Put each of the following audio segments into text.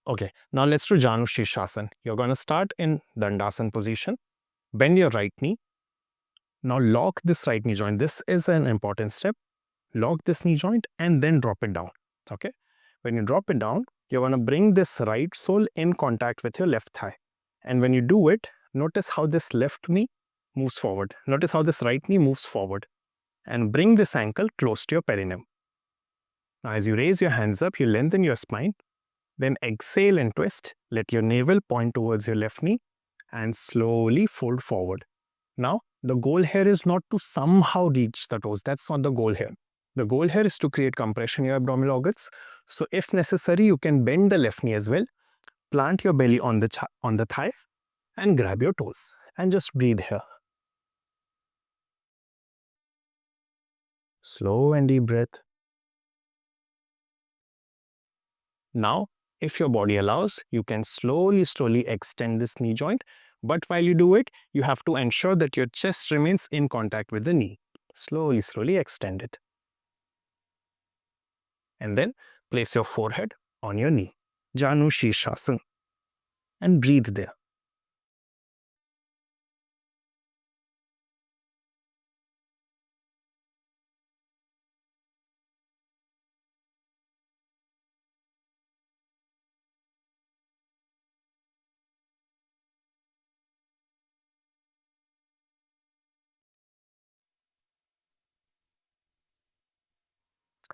Okay, now let's do Janu Sirsasana. You're going to start in Dandasana position. Bend your right knee. Now lock this right knee joint. This is an important step. Lock this knee joint and then drop it down. Okay, when you drop it down, you're going to bring this right sole in contact with your left thigh. And when you do it, notice how this left knee moves forward. Notice how this right knee moves forward. And bring this ankle close to your perineum. Now, as you raise your hands up, you lengthen your spine. Then exhale and twist. Let your navel point towards your left knee and slowly fold forward. Now, the goal here is not to somehow reach the toes. That's not the goal here. The goal here is to create compression in your abdominal organs. So if necessary, you can bend the left knee as well. Plant your belly on the thigh and grab your toes. And just breathe here. Slow and deep breath. Now, if your body allows, you can slowly extend this knee joint. But while you do it, you have to ensure that your chest remains in contact with the knee. Slowly extend it. And then place your forehead on your knee. Janu Sirsasana. And breathe there.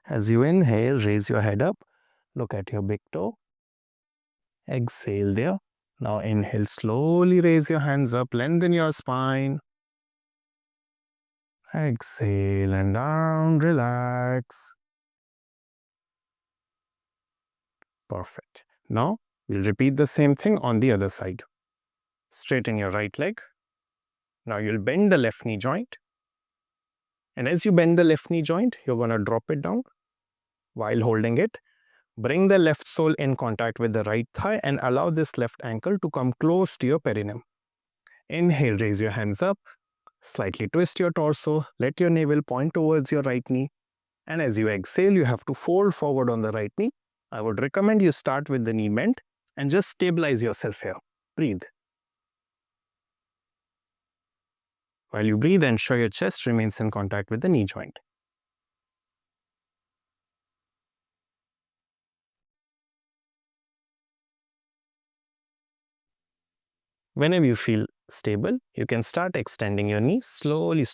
As you inhale, raise your head up. Look at your big toe. Exhale there. Now inhale, slowly raise your hands up, lengthen your spine. Exhale and down, relax. Perfect. Now we'll repeat the same thing on the other side. Straighten your right leg. Now you'll bend the left knee joint. And as you bend the left knee joint, you're going to drop it down. While holding it, bring the left sole in contact with the right thigh and allow this left ankle to come close to your perineum. Inhale, raise your hands up. Slightly twist your torso. Let your navel point towards your right knee. And as you exhale, you have to fold forward on the right knee. I would recommend you start with the knee bent and just stabilize yourself here. Breathe. While you breathe, ensure your chest remains in contact with the knee joint. Whenever you feel stable, you can start extending your knee slowly.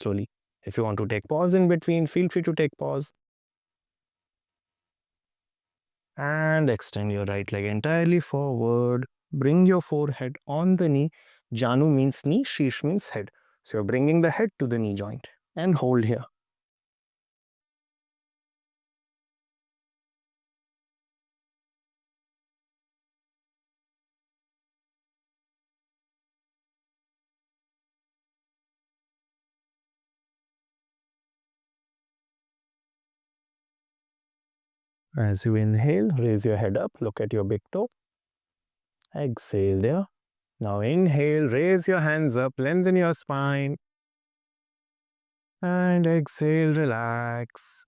If you want to take pause in between, feel free to take pause. And extend your right leg entirely forward. Bring your forehead on the knee. Janu means knee, Shirsh means head. So you're bringing the head to the knee joint. And hold here. As you inhale, raise your head up, look at your big toe. Exhale there. Now inhale, raise your hands up, lengthen your spine. And exhale, relax.